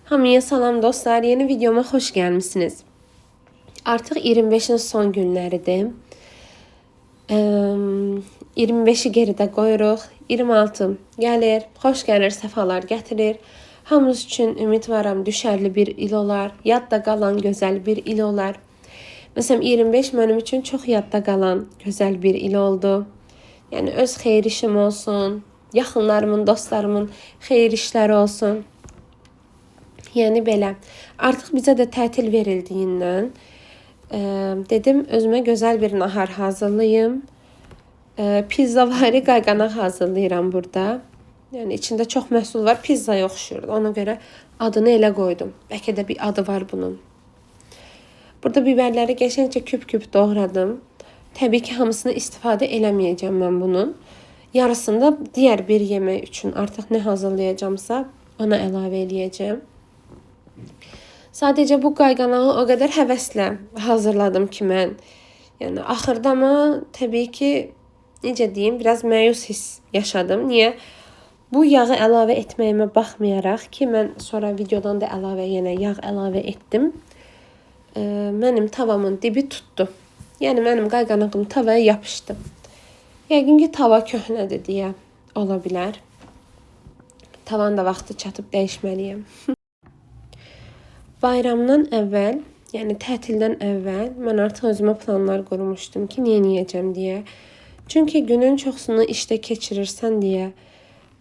Hamıya salam dostlar, yeni videoma xoş gəlmisiniz. Artıq 25-in son günləridir. 25-i geridə qoyuruq. 26 gəlir, xoş gəlir, səfalar gətirir. Hamımız üçün ümidvaram düşərli bir il olar, yadda qalan gözəl bir il olar. Məsələn, 25 mənim üçün çox yadda qalan gözəl bir il oldu. Yəni öz xeyir işim olsun, yaxınlarımın, dostlarımın xeyir işləri olsun. Yəni belə. Artıq bizə də tətil verildiyindən dedim özümə gözəl bir nahar hazırlayım. Pizzavari qayğanaq hazırlayıram burada. Yəni içində çox məhsul var, pizzaya oxşuyur. Ona görə adını elə qoydum. Bəlkə də bir adı var bunun. Burada biberləri qəşəngcə küp-küp doğradım. Təbii ki, hamısını istifadə eləməyəcəm mən bunun. Yarısını da digər bir yemək üçün artıq nə hazırlayacamsa ona əlavə eləyəcəm. Sadəcə bu qayğanağı o qədər həvəslə hazırladım ki mən. Yəni axırda amma təbii ki, necə deyim, biraz məyus hiss yaşadım. Niyə? Bu yağı əlavə etməyimə baxmayaraq ki, mən sonra videodan da yenə yağ əlavə etdim. Mənim tavamın dibi tutdu. Yəni mənim qayğanağım tavaya yapışdı. Yəqin ki, tava köhnədir deyə ola bilər. Tavan da vaxtı çatıb dəyişməliyəm. Bayramdan əvvəl, yəni tətildən əvvəl mən artıq özümə planlar qurmuşdum ki, nə edəcəm deyə. Çünki günün çoxsunu işdə keçirirsən deyə,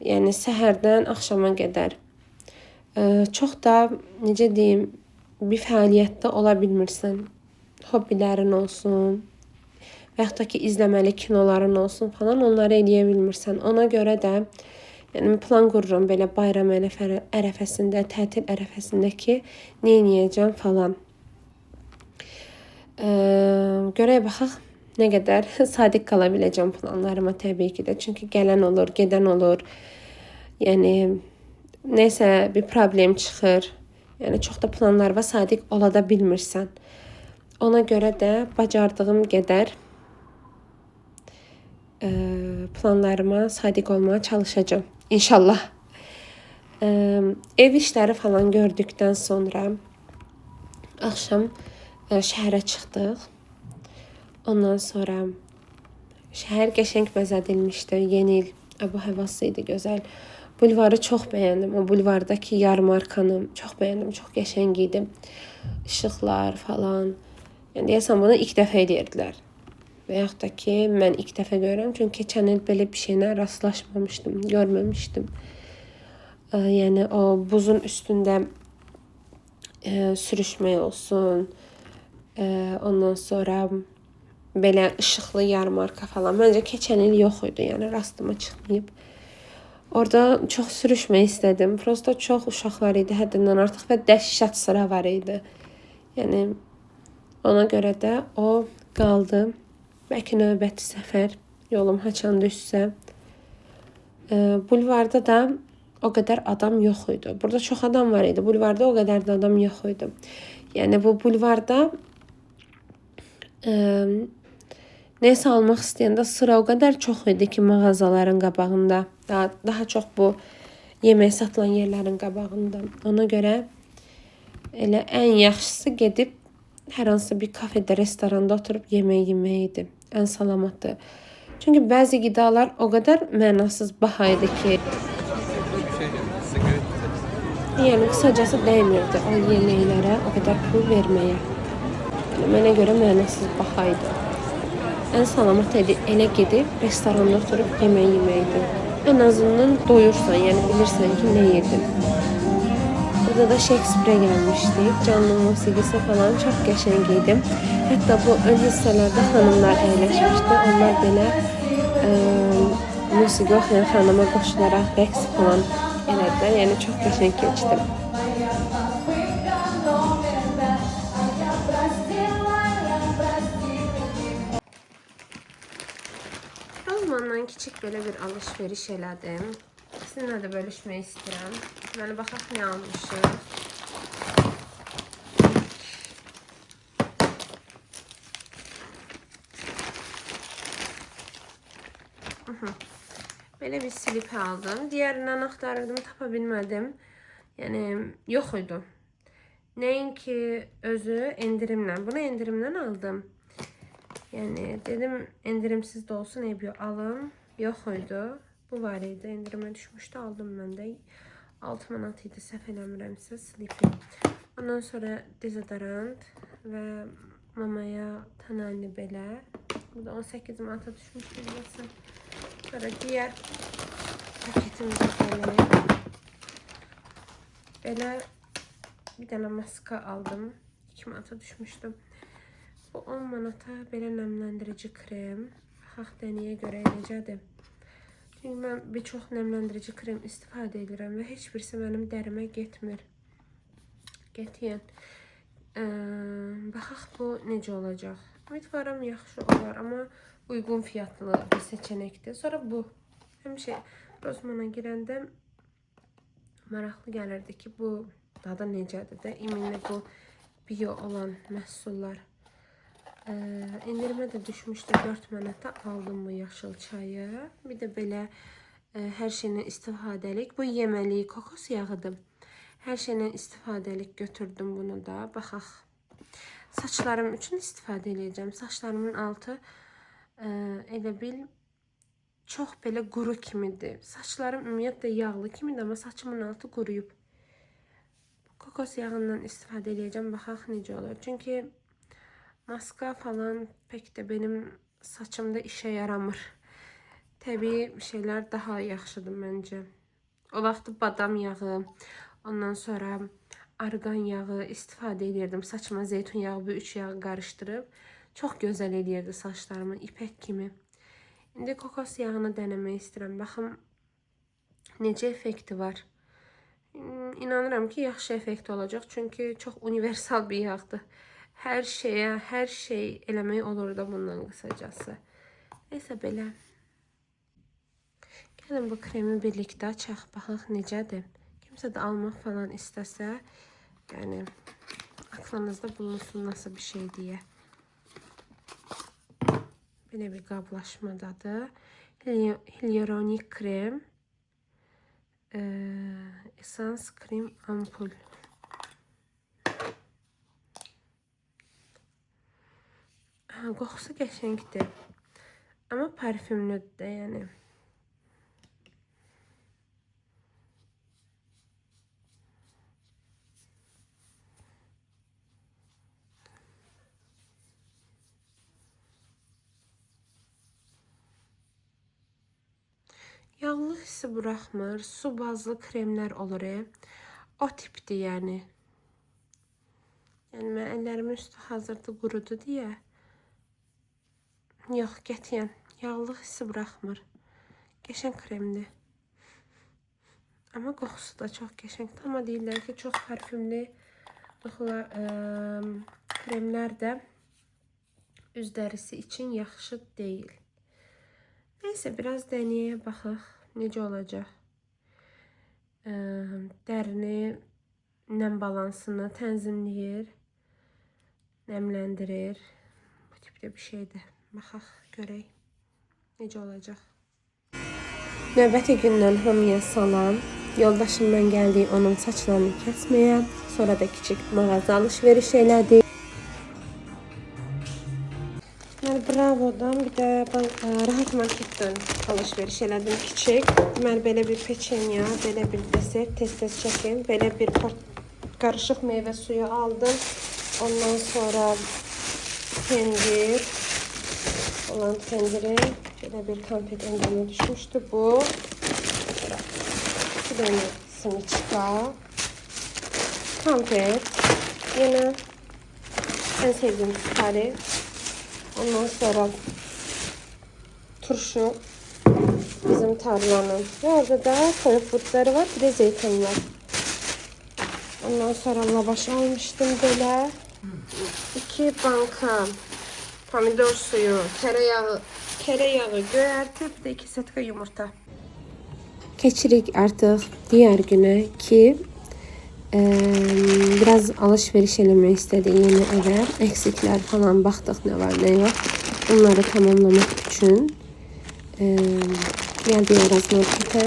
yəni səhərdən axşama qədər çox da necə deyim, bir fəaliyyətdə ola bilmirsən. Hobbilərin olsun, və yaxud da ki, izləməli kinoların olsun falan, onları eləyə bilmirsən. Ona görə də yəni plan qururam belə bayram ərəfəsində, tətil ərəfəsində ki, nə edəcəm falan. Görək baxaq nə qədər sadiq qala biləcəm planlarıma təbii ki də. Çünki gələn olur, gedən olur. Yəni nəsə bir problem çıxır. Yəni çox da planlarıma sadiq ola da bilmirsən. Ona görə də bacardığım qədər planlarıma sadiq olmağa çalışacağım. İnşallah. Ev işləri falan gördükdən sonra axşam şəhərə çıxdıq. Ondan sonra şəhər qəşəng bəzədilmişdi. Yeni il hava-havası idi gözəl. Bulvarı çox bəyəndim. O bulvardakı yarmarkanı çox bəyəndim. Çox qəşəng idi. İşıqlar falan. Yəni deyəsən bunu ilk dəfə edirdilər. Və yaxud da ki, mən ilk dəfə görürəm. Çünki keçən il belə bir şeylə rastlaşmamışdım, görməmişdim. Yəni o buzun üstündə sürüşmək olsun. Ondan sonra belə işıqlı yarmarka falan. Məncə keçən il yox idi, yəni rastıma çıxmayıb. Orada çox sürüşmək istədim. Prosta çox uşaqlar idi həddindən artıq və dəhşət sıra var idi. Yəni ona görə də o qaldı. Bəlkə növbəti səfər yolum haçan düşsə. Bulvarda da o qədər adam yox idi. Burada çox adam var idi. Bulvarda o qədər də adam yox idi. Yəni bu bulvarda nəsə almaq istəyəndə sıra o qədər çox idi ki, mağazaların qabağında. Daha çox bu yemək satılan yerlərin qabağında. Ona görə elə ən yaxşısı gedib hər hansı bir kafedə, restoranda oturub yemək yemək idi. Ən salamatı. Çünki bəzi qidalar o qədər mənasız baha idi ki, yəni qısacası dəymirdi o yeməklərə o qədər pul verməyə. Yəni, mənə görə mənasız baha idi. Ən salamat idi elə gedib restoranda oturub yemək yeməkdir. Ən azından doyursan, yəni bilirsən ki, nə yedin. Burada da Shakespeare gəlmişdik. Canlı musiqisi falan çox qəşəng idi. Hətta bu ön hissələrdə xanımlar əyləşmişdi. Onlar belə musiqi oxuyan xanıma qoşularaq rəqs falan elədilər. Yəni çox qəşəng keçdi. Almandan kiçik belə bir alış-veriş elədim. Sizinlə də bölüşmək istəyirəm. Deməli, baxaq nə almışım. Belə bir slip aldım. Diğerinden axtarırdım, tapa bilmədim. Yəni yox idi. Nəinki özü endirimlə. Bunu endirimdən aldım. Yəni dedim endirimsiz də olsun, eybi alım. Yox idi. Bu var idi. Endirimə düşmüşdü. Aldım mən də. 6 manat idi, səhv eləmirəmsə, Sleepy. Ondan sonra dezodorant və mamaya Tanani belə. Bu da 18 manata düşmüşdü burası. Sonra diğer paketimizi böyle. Belə bir dənə maska aldım. 2 manata düşmüşdüm. Bu 10 manata belə nemlendirici krem. Baxaq dəniyə görə necədir. Çünki mən bir çox nemlendirici krem istifadə edirəm və heç birisi mənim dərimə getmir. Qətiyyən. Baxaq bu necə olacaq. Ümidvaram yaxşı olar, amma uyğun fiyatlı bir seçənəkdir. Sonra bu. Həmişə Rossmanna girəndə maraqlı gəlirdi ki, bu dadı necədir də. İminli bu bio olan məhsullar. Endirimə də düşmüşdü, 4 manata aldım bu yaşıl çayı. Bir də belə hər şeylə istifadəlik. Bu yeməlik kokos yağıdır. Hər şeylə istifadəlik götürdüm bunu da. Baxaq. Saçlarım üçün istifadə edəcəm. Saçlarımın altı elə bil çox belə quru kimidir. Saçlarım ümumiyyətlə yağlı kimidir, amma saçımın altı quruyub. Kokos yağından istifadə edəcəm. Baxaq necə olur. Çünki maska falan pek de benim saçımda işe yaramır. Təbii şeyler daha yaxşıdır məncə. O vaxt badam yağı, ondan sonra argan yağı istifadə edirdim. Saçıma zeytun yağı, bu 3 yağı qarışdırıb çox gözəl edirdi saçlarımı, ipək kimi. İndi kokos yağını denemək istəyirəm. Baxım necə effekti var. İnanıram ki, yaxşı effekti olacaq. Çünki çox universal bir yağdır. Hər şey eləmək olur da bundan qısacası. Neysə belə. Gəlin bu kremi birlikdə açaq, baxaq necədir. Kimsə də almaq falan istəsə, yəni aklınızda bulunsun nasıl bir şey deyə. Belə bir qablaşmadadır. Hyaluronik krem. Essence krem ampul. Qoxusu qəşəngdir. Amma parfümlüdür də, yəni. Yağlı hissi buraxmır. Su bazlı kremlər olur. O tipdir, yəni. Yəni mən əllərimin üstü hazırda qurudu deyə. Yox, qətiyyən. Yağlı hissi buraxmır. Qəşəng kremdir. Amma qoxusu da çox qəşəngdir. Amma deyirlər ki, çox parfümlü kremlər də üz dərisi üçün yaxşı deyil. Neysə, biraz dənəyə baxaq. Necə olacaq? Dərini, nəm balansını tənzimləyir. Nəmləndirir. Bu tipdə bir şeydir. Baxaq, görək. Necə olacaq? Növbəti gündən hamıya salam. Yoldaşımdan gəldik onun saçlarını kəsməyə. Sonra da kiçik mağaza alış-veriş elədik. Bravo'dan bir də Rahat Marketdən alış-veriş elədim kiçik. Deməli belə bir peçenya, belə bir desert tez-tez çəkim. Belə bir qarışıq meyvə suyu aldım. Ondan sonra pendir. Olan pendiri. Belə bir konfet endamı düşmüşdü bu. Bir dənə simiçka. Konfet. Yine en sevdiğim sufari. Ondan sonra turşu. Bizim tarlanın. Ve orada da soya fırtları var. Bir de zeytin var. Ondan sonra lavaş almıştım böyle. 2 banka pomidor suyu, tereyağı göyərti, bir de 2 setka yumurta. Keçirik artıq diğer güne ki biraz alış-veriş eləmək istədik yeni evə. Eksiklər falan baxdıq nə var nə yox. Bunları tamamlamaq üçün gəldik Araz Marketə.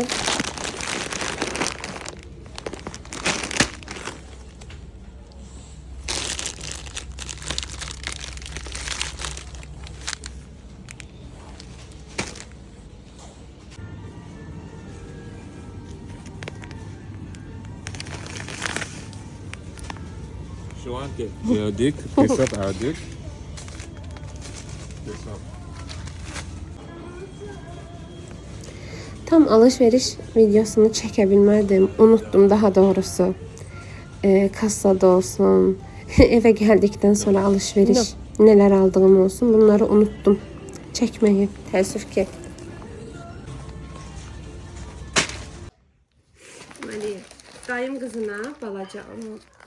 Şu anki aradık, hesap aradık. Hesap. Tam alışveriş videosunu çekebilmedim. Unuttum daha doğrusu. Kasada olsun. Eve geldikten sonra alışveriş neler aldığım olsun. Bunları unuttum. Çekmeyi. Təəssüf ki. Deməli, dayım qızına balaca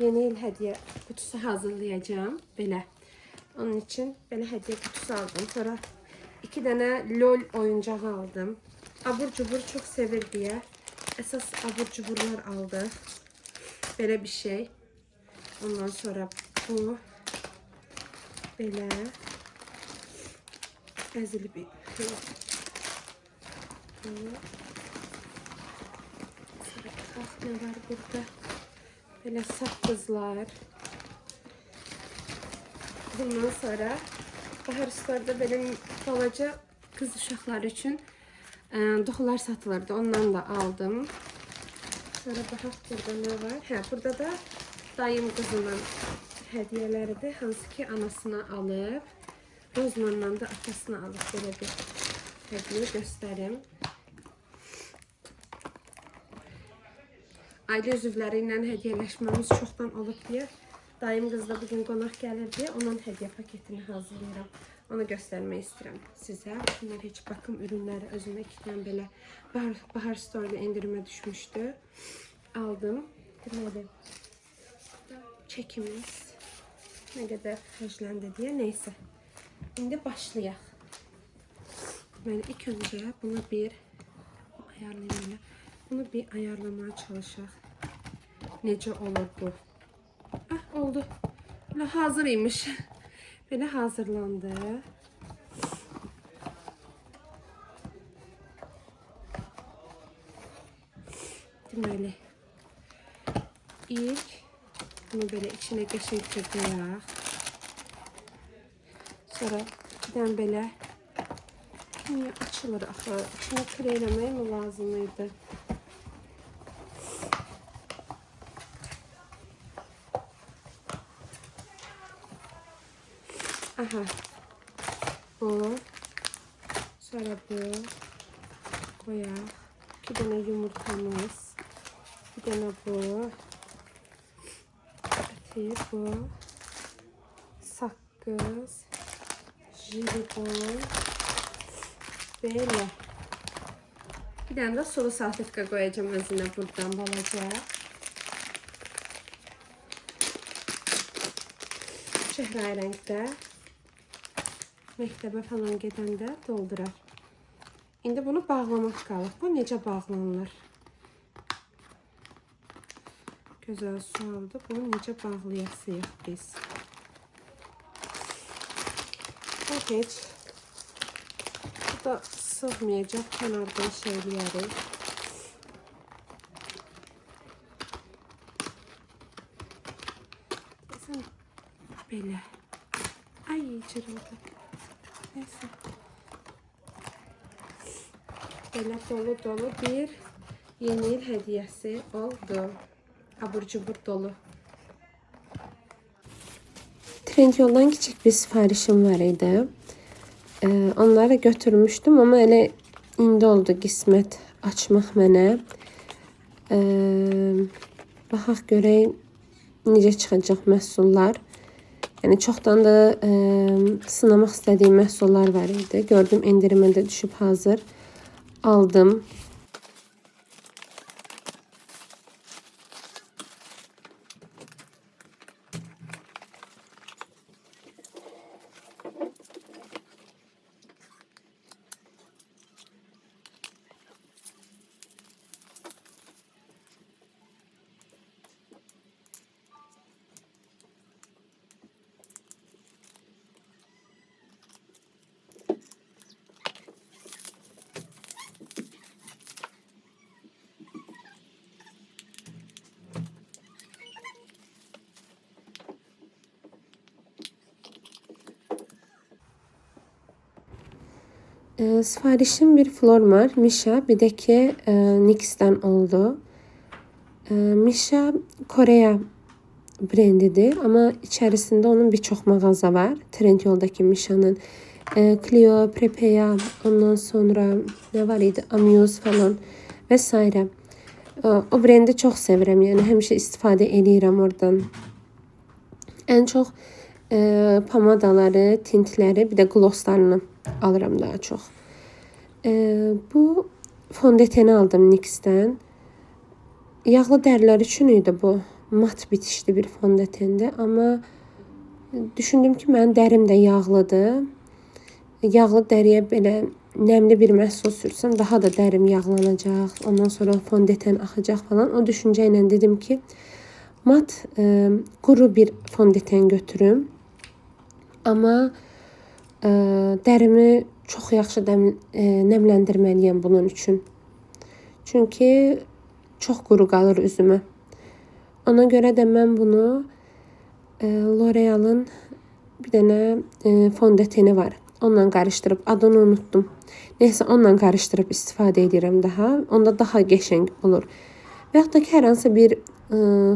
yeni il hədiyyə qutusu hazırlayacağım. Belə. Onun için belə hədiyyə kutusu aldım. Sonra 2 dənə LOL oyuncaq aldım. Abur cubur çok sevir diye esas abur cuburlar aldık. Böyle bir şey. Ondan sonra bu böyle ezili bir bak ne var burada. Böyle sakızlar. Bundan sonra Bahar Store'da benim balaca kız uşaqları üçün dokular satılırdı. Ondan da aldım. Sonra baxaq burada ne var? Hə, burada da dayım qızının hədiyələridir. Hansı ki anasına alıb, Rozmanla da atasına alıb belə bir hədiyyə göstərim. Ailə üzvləri ilə hədiyyələşməmiz çoxdan olub deyə dayım qız da bugün qonaq gəlir deyə onun hədiyyə paketini hazırlayıram. Onu göstermek istedim size. Bunlar hiç bakım ürünleri. Özümde 2 tane böyle Bahar Store'da indirime düşmüştü. Aldım. Deməli, çekimiz ne kadar həcləndi diye. Neyse. Şimdi başlayaq. Deməli, ilk önce bunu bir ayarlayayım. Bunu bir ayarlamaya çalışaq. Necə olur bu? Ah, oldu. Böyle hazırıymış. Böyle hazırlandı. Deməli, ilk bunu böyle içine geçirtə qoyaq. Sonra birdən belə niyə açılır axı? İçini kreyləmək mi lazım idi? Aha. Bu. Sonra bu. Koyaq. 2 dənə yumurtamız. Bir dənə bu. Əti bu. Saqqız. Jelibon. Belə. Bir dənə də sulu salfetka qoyacağım özünə buradan balaca. Çəhrayı rəngdə. Məktəbə falan gedəndə doldurar. İndi bunu bağlamaq qalır. Bu necə bağlanır? Gözəl sualdır. Bunu necə bağlayasıyıq biz? Bu heç. Bu da sığmayacaq. Kənardan şeyləyərik. Belə. Ay, cırıldı. Neyse. Belə dolu bir yeni il hədiyəsi oldu. Abur cubur dolu. Trendyoldan küçük bir sifarişim var idi. Onları götürmüştüm ama elə indi oldu qismət açmaq mənə. Baxaq görək necə çıxacaq məhsullar. Yani çoxdan da sınamaq istədiyim məhsullar var idi. Gördüm endirimə də düşüb hazır. Aldım. Sifarişim bir Flormar, Misha, bir de ki NYX'ten oldu. Misha Kore'ye brendidir. Ama içerisinde onun birçok mağaza var. Trendyol'daki Misha'nın. Clio, Prepea, ondan sonra ne var idi? Amuse falan vesaire. O brendi çox sevirəm. Yəni həmişə istifadə eləyirəm oradan. Ən çox pomadaları, tintləri, bir də glosslarını alıram daha çox. Bu fondöteni aldım NYX-dən. Yağlı dərilər üçün idi bu. Mat bitişli bir fondötendi. Amma düşündüm ki, mənim dərim də yağlıdır. Yağlı dəriyə belə nəmli bir məhsul sürsəm daha da dərim yağlanacaq. Ondan sonra fondöten axacaq falan. O düşüncə ilə dedim ki, mat quru bir fondöten götürüm. Amma dərimi çox yaxşı nəmləndirməliyəm bunun üçün. Çünki çox quru qalır üzümə. Ona görə də mən bunu L'Oreal'ın bir dənə fondöteni var. Onunla qarışdırıb, adını unuttum. Neysə, onunla qarışdırıb istifadə edirəm daha. Onda daha qəşəng olur. Və yaxud da ki, hər hansı bir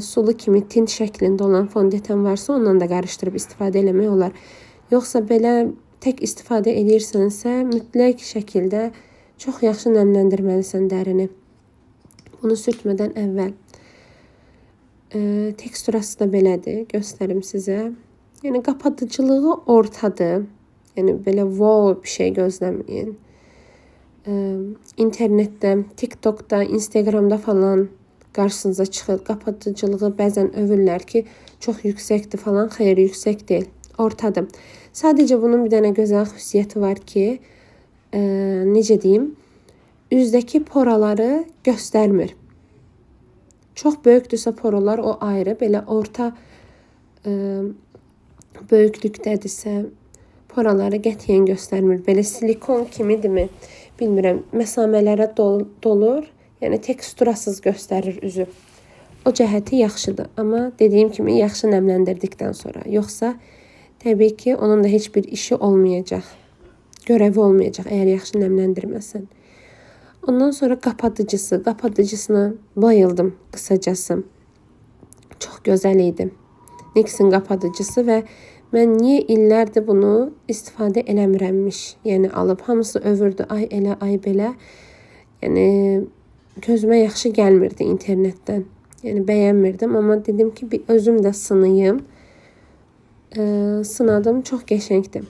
sulu kimi tint şəklində olan fondöten varsa, onunla da qarışdırıb istifadə eləmək olar. Yoxsa belə tək istifadə edirsənsə, mütləq şəkildə çox yaxşı nəmləndirməlisən dərini. Bunu sürtmədən əvvəl. Teksturası da belədir. Göstərim sizə. Yəni, qapadıcılığı ortadır. Yəni, belə wow bir şey gözləməyin. İnternetdə, TikTokda, Instagramda falan qarşınıza çıxır. Qapadıcılığı bəzən övürlər ki, çox yüksəkdir falan. Xeyr, yüksək deyil. Ortadır. Sadəcə bunun bir dənə gözəl xüsusiyyəti var ki, necə deyim, üzdəki poraları göstərmir. Çox böyükdürsə poralar o ayrı, belə orta böyüklükdədirsə poraları qətiyyən göstərmir. Belə silikon kimidirmi, bilmirəm. Məsamələrə dolur, yəni teksturasız göstərir üzü. O cəhəti yaxşıdır, amma dediyim kimi yaxşı nəmləndirdikdən sonra. Yoxsa təbii ki, onun da heç bir işi olmayacaq. Görəvi olmayacaq əgər yaxşı nəmləndirməsən. Ondan sonra qapadıcısı. Qapadıcısına bayıldım qısacası. Çox gözəl idi. NYX-in qapadıcısı və mən niyə illərdir bunu istifadə eləmirəmmiş. Yəni alıb hamısı övürdü. Ay elə, ay belə. Yəni gözümə yaxşı gəlmirdi internetdən. Yəni bəyənmirdim, amma dedim ki, bir özüm də sınayım. Sınadım, çox qəşəngdir.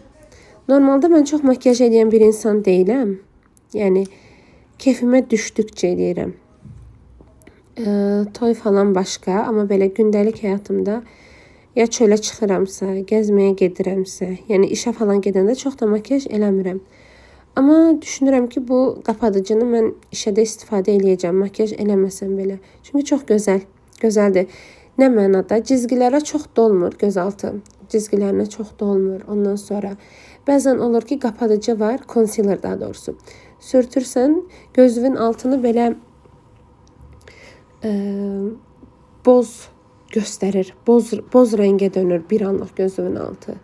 Normalda mən çox makyaj edən bir insan deyiləm. Yəni keyfimə düşdükcə eləyirəm. Toy falan başqa, amma belə gündəlik həyatımda ya çölə çıxıramsa, gəzməyə gedirəmsə, yəni işə falan gedəndə çox da makyaj eləmirəm. Amma düşünürəm ki, bu qapadıcını mən işədə istifadə eləyəcəm, makyaj eləməsəm belə. Çünki çox gözəldir. Nə mənada? Cizgilərə çox dolmur gözaltı. Cizgilərinə çox dolmur. Ondan sonra bəzən olur ki, qapadıcı var, concealer daha doğrusu. Sürtürsən, gözünün altını belə boz göstərir. Boz rəngə dönür bir anlıq gözünün altı.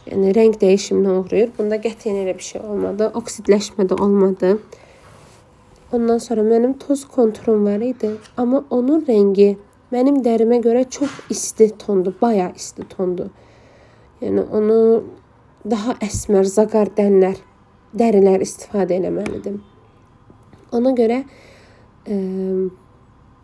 Yəni rəng dəyişimine uğrayır. Bunda qətiyyən elə bir şey olmadı. Oksidləşmə də olmadı. Ondan sonra mənim toz konturum var idi. Amma onun rəngi mənim dərimə görə çox isti tondu. Bayağı isti tondu. Yəni onu daha əsmər, zaqar dərilər istifadə eləməlidim. Ona görə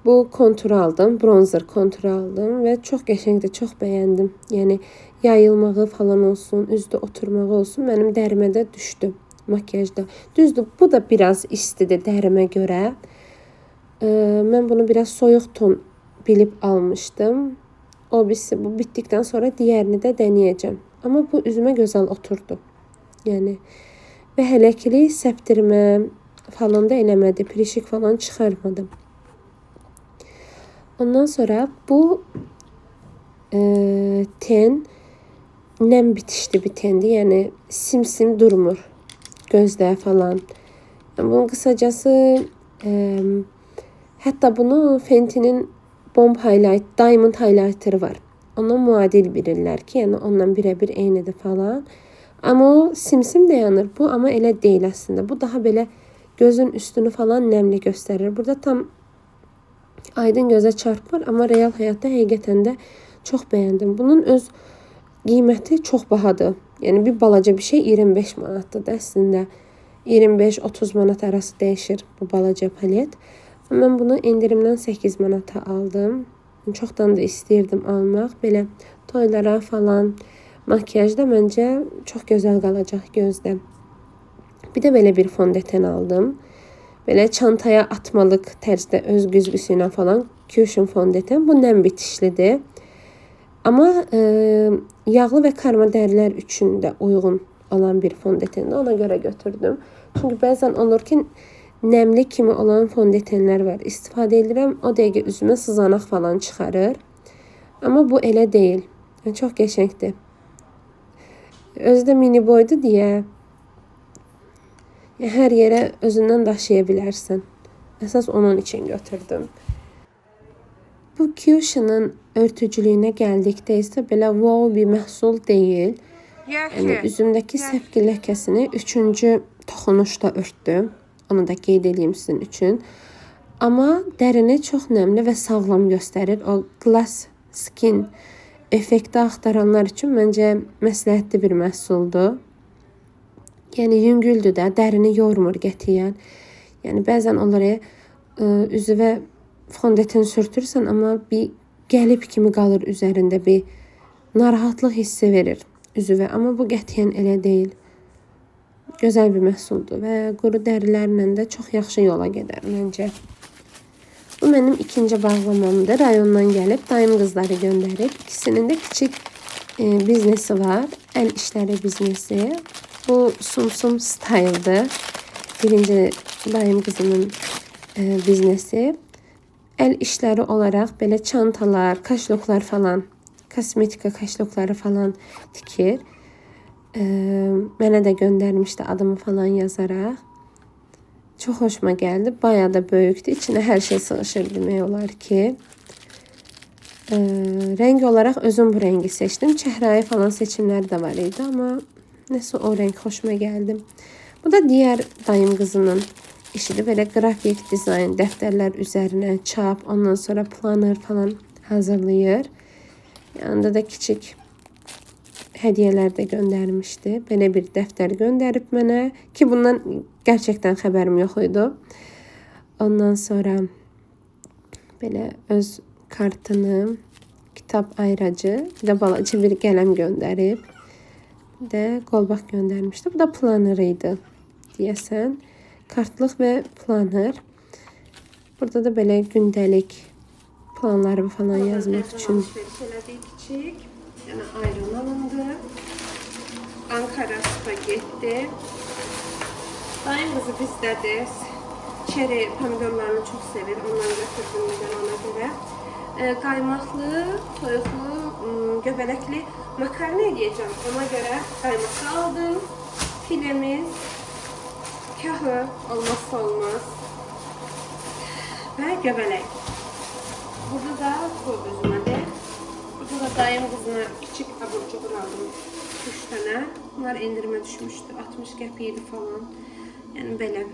bu konturu aldım. Bronzer konturu aldım və çox qəşəngdir, çox bəyəndim. Yəni yayılmağı falan olsun, üzdə oturmağı olsun, mənim dərimə də düşdü makyajda. Düzdür, bu da biraz istidir dərimə görə. Mən bunu biraz soyuq ton bilib almışdım. Bu bitdikdən sonra digərini də denəyəcəm. Amma bu üzümə gözəl oturdu. Yəni və hələkili səptirmə falan da eləmədi. Pirişik falan çıxarmadım. Ondan sonra bu ten nəm bitişli bir tendir. Yəni simsim durmur gözdə falan. Bunun qısacası hətta bunu Fenty'nin Bomb Highlight, Diamond Highlighter'ı var. Ona muadil bilirlər ki, yəni onunla birə-bir eynidir falan. Amma o simsim dayanır bu, amma elə deyil əslində. Bu daha belə gözün üstünü falan nəmli göstərir. Burada tam aydın gözə çarpmır, amma real həyatda həqiqətən də Çox bəyəndim. Bunun öz qiyməti çox bahadır. Yəni bir balaca bir şey 25 manatdır da əslində. 25-30 manat arası dəyişir bu balaca palet. Mən bunu endirimdən 8 manata aldım. Çoxdan da istəyirdim almaq. Belə toylara falan, makyajda məncə çox gözəl qalacaq gözdə. Bir də belə bir fondöten aldım. Belə çantaya atmalıq tərzdə öz güzgüsü ilə falan Cushion fondöten. Bu nəm bitişlidir. Amma yağlı və karma dərilər üçün də uyğun olan bir fondötendir. Ona görə götürdüm. Çünki bəzən olur ki, nəmli kimi olan fondötenlər var. İstifadə edirəm, o dəqiqə üzümə sızanaq falan çıxarır. Amma bu elə deyil. Çox qəşəngdir. Özü də mini boydur deyə hər yerə özündən daşıya bilərsən. Əsas onun üçün götürdüm. Bu Cushion'ın örtücülüyünə gəldikdə isə belə wow bir məhsul deyil. Yəni üzümdəki səpki ləkəsini 3-cü toxunuşda örtdüm. Onu da qeyd edeyim sizin üçün. Amma dərini çox nəmli və sağlam göstərir. O glass skin effekti axtaranlar üçün məncə məsləhətli bir məhsuldur. Yəni yüngüldür də, dərini yormur qətiyyən. Yəni bəzən onları üzvə fondöten sürtürsən, amma bir gəlib kimi qalır üzərində, bir narahatlıq hissi verir üzvə. Amma bu qətiyyən elə deyil. Gözəl bir məhsuldur və quru dərilərlə də çox yaxşı yola gedər məncə. Bu mənim ikinci bağlamamdır. Rayondan gəlib dayım qızları göndərib. İkisinin də kiçik biznesi var. Əl işləri biznesi. Bu Sum Style'dır. Birinci dayım qızının biznesi. Əl işləri olaraq belə çantalar, kaşloklar falan, kosmetika kaşlokları falan tikir. Mənə də göndərmişdi adımı falan yazaraq. Çox xoşuma gəldi. Bayağı da böyükdür. İçinə hər şey sığışır demək olar ki. Rəng olaraq özüm bu rəngi seçdim. Çəhrayı falan seçimləri də var idi, amma nəsə o rəng xoşuma gəldi. Bu da digər dayım qızının işidir. Belə qrafik dizayn, dəftərlər üzərinə çap, ondan sonra planner falan hazırlayır. Yanında da kiçik hədiyyələr də göndərmişdi. Belə bir dəftər göndərib mənə ki, bundan gerçəkdən xəbərim yox idi. Ondan sonra belə öz kartını, kitab ayracı, bir də balaca bir qələm göndərib. Bir də qolbaq göndərmişdi. Bu da planner idi deyəsən. Kartlıq və planner. Burada da belə gündəlik planları falan yazmaq üçün. Kiçik, yəni ayran alındı. Ankara spagetti. Dayım qızı bizdədir. Çeri pomidorlarını çox sevir. Ondan götürdüm ona görə. Qaymaqlı, toyuqlu, göbələkli makarna edəcəm. Ona görə qaymaqlı aldım. Filemiz, kahı olmazsa olmaz. Və göbələk. Burada da bu özümədir. Burada da dayım qızına kiçik abur-cubur aldım. 3 dənə. Bunlar endirimə düşmüşdü. 60 qəpik idi falan. Yəni belə.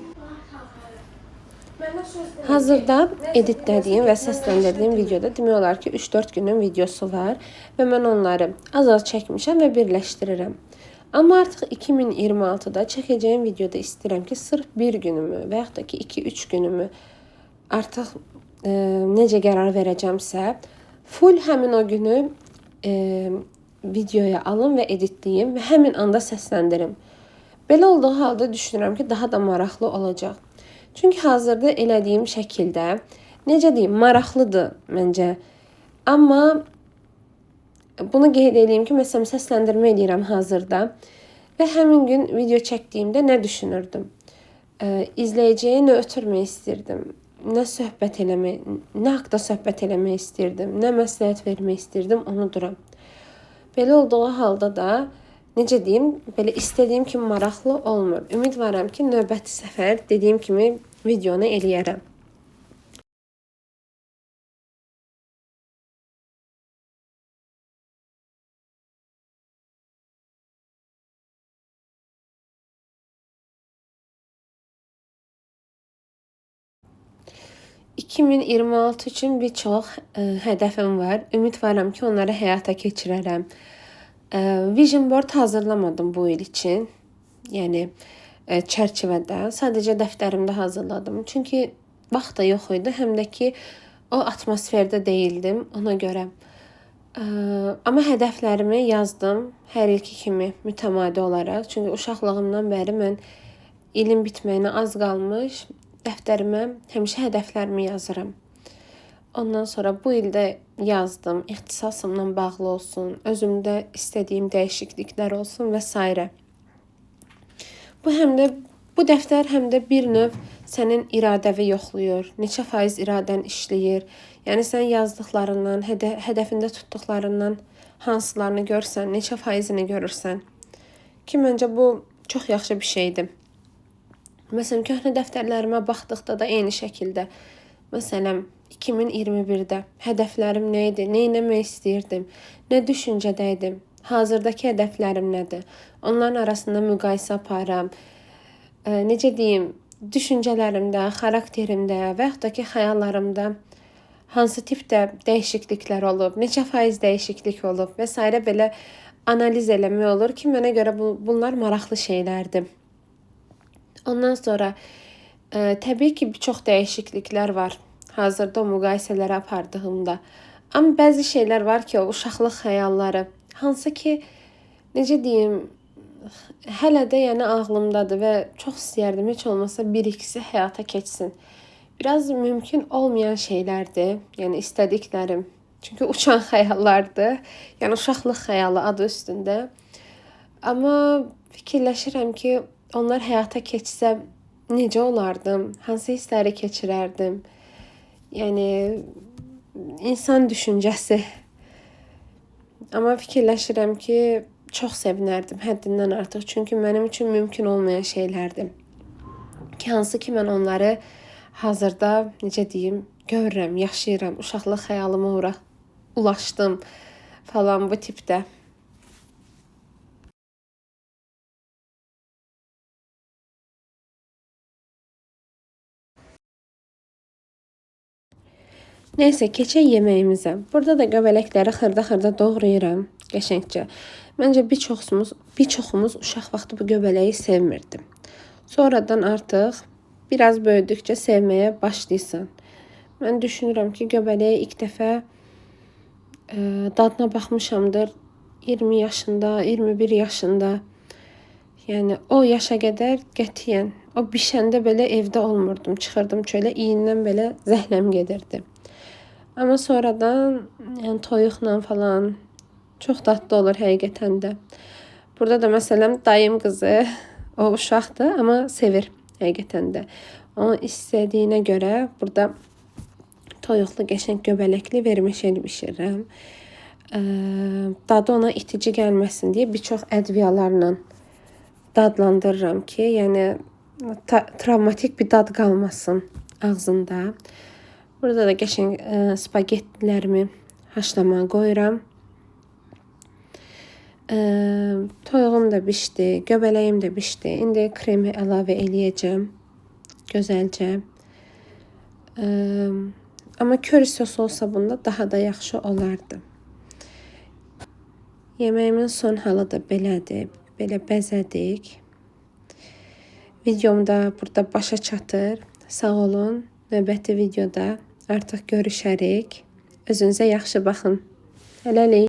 Hazırda editlədiyim və səsləndirdiyim videoda demək olar ki 3-4 günün videosu var və mən onları az-az çəkmişəm və birləşdirirəm. Amma artıq 2026-da çəkəcəyim videoda istəyirəm ki, sırf bir günümü və yaxud da ki 2-3 günümü artıq necə qərar verəcəmsə, full həmin o günü videoya alım və editləyim və həmin anda səsləndirim. Belə olduğu halda düşünürəm ki, daha da maraqlı olacaq. Çünki hazırda elədiyim şəkildə, necə deyim, maraqlıdır məncə. Amma bunu qeyd edeyim ki, məsələn, səsləndirmə edirəm hazırda və həmin gün video çəkdiyimdə nə düşünürdüm? İzləyiciyə nə ötürmək istirdim? Nə söhbət eləmək, nə haqda söhbət eləmək istirdim? Nə məsləhət vermək istirdim? Unuduram. Belə olduğu halda da necə deyim, belə istədiyim kimi maraqlı olmur. Ümidvaram ki, növbəti səfər dediyim kimi videonu eləyərəm. 2026 üçün bir çox hədəfim var. Ümidvaram ki, onları həyata keçirərəm. Vision board hazırlamadım bu il için. Yəni çərçivədə. Sadəcə dəftərimdə hazırladım. Çünki vaxt da yox idi, həm də ki o atmosferdə değildim ona görə. Amma hədəflərimi yazdım hər ilki kimi mütəmadi olaraq. Çünki uşaqlığımdan bəri mən ilin bitməyinə az qalmış dəftərimə həmişə hədəflərimi yazıram. Ondan sonra bu ildə yazdım, ixtisasımla bağlı olsun, özümdə istədiyim dəyişikliklər olsun və s. Bu dəftər həm də bir növ sənin iradəvi yoxlayır. Neçə faiz iradən işləyir? Yəni sən yazdıqlarından, hədəfində tutduqlarından hansılarını görsən, neçə faizini görürsən? Ki məncə bu çox yaxşı bir şeydir. Məsələn, köhnə dəftərlərimə baxdıqda da eyni şəkildə. Məsələn, 2021-də hədəflərim nə idi? Nə etmək istəyirdim? Nə düşüncədəydim? Hazırdakı hədəflərim nədir? Onların arasında müqayisə aparıram. Necə deyim, düşüncələrimdə, xarakterimdə və yaxud da ki, xəyallarımda hansı tipdə dəyişikliklər olub, neçə faiz dəyişiklik olub və s. belə analiz eləmək olur ki, mənə görə bunlar maraqlı şeylərdir. Ondan sonra təbii ki, bir çox dəyişikliklər var hazırda o müqayisələri apardığımda. Amma bəzi şeylər var ki, o uşaqlıq xəyalları, hansı ki, necə deyim, hələ də yəni ağlımdadır və çox istəyərdim heç olmasa bir ikisi həyata keçsin. Biraz mümkün olmayan şeylərdir, yəni istədiklərim. Çünki uçan xəyallardır, yəni uşaqlıq xəyalı adı üstündə. Amma fikirləşirəm ki, onlar həyata keçsə necə olardım, hansı hissləri keçirərdim. Yəni insan düşüncəsi. Amma fikirləşirəm ki, çox sevinərdim həddindən artıq. Çünki mənim üçün mümkün olmayan şeylərdir. Ki hansı ki mən onları hazırda necə deyim, görürəm, yaşayıram. Uşaqlıq xəyalıma ulaşdım falan bu tipdə. Neyse, keçək yeməyimizə. Burada da göbələkləri xırda-xırda doğrayıram qəşəngcə. Məncə bir çoxumuz uşaq vaxtı bu göbələyi sevmirdi. Sonradan artıq biraz böyüdükcə sevməyə başlayırsan. Mən düşünürəm ki, göbələyə ilk dəfə dadına baxmışamdır 20 yaşında, 21 yaşında. Yəni o yaşa qədər qətiyyən o bişəndə belə evdə olmurdum. Çıxırdım çölə, iyindən belə zəhləm gedirdi. Amma sonradan yəni toyuqla falan çox dadlı olur həqiqətən də. Burada da məsələn dayım qızı, o uşaqdır, amma sevir həqiqətən də. Onun istədiyinə görə burada toyuqlu qəşəng göbələkli vermişəli bişirirəm. Dadı ona itici gəlməsin deyə bir çox ədviyalarla dadlandırıram ki, yəni travmatik bir dad qalmasın ağzında. Burada da qəşəng spagettilərimi haşlamağa qoyuram. Toyuğum da bişdi, göbələyim də bişdi. İndi kremi əlavə eləyəcəm gözəlcə. Amma köri sosu olsa bunda daha da yaxşı olardı. Yeməyimin son halı da belədir. Belə bəzədik. Videom da burada başa çatır. Sağ olun. Növbəti videoda artıq görüşərik. Özünüzə yaxşı baxın. Hələlik.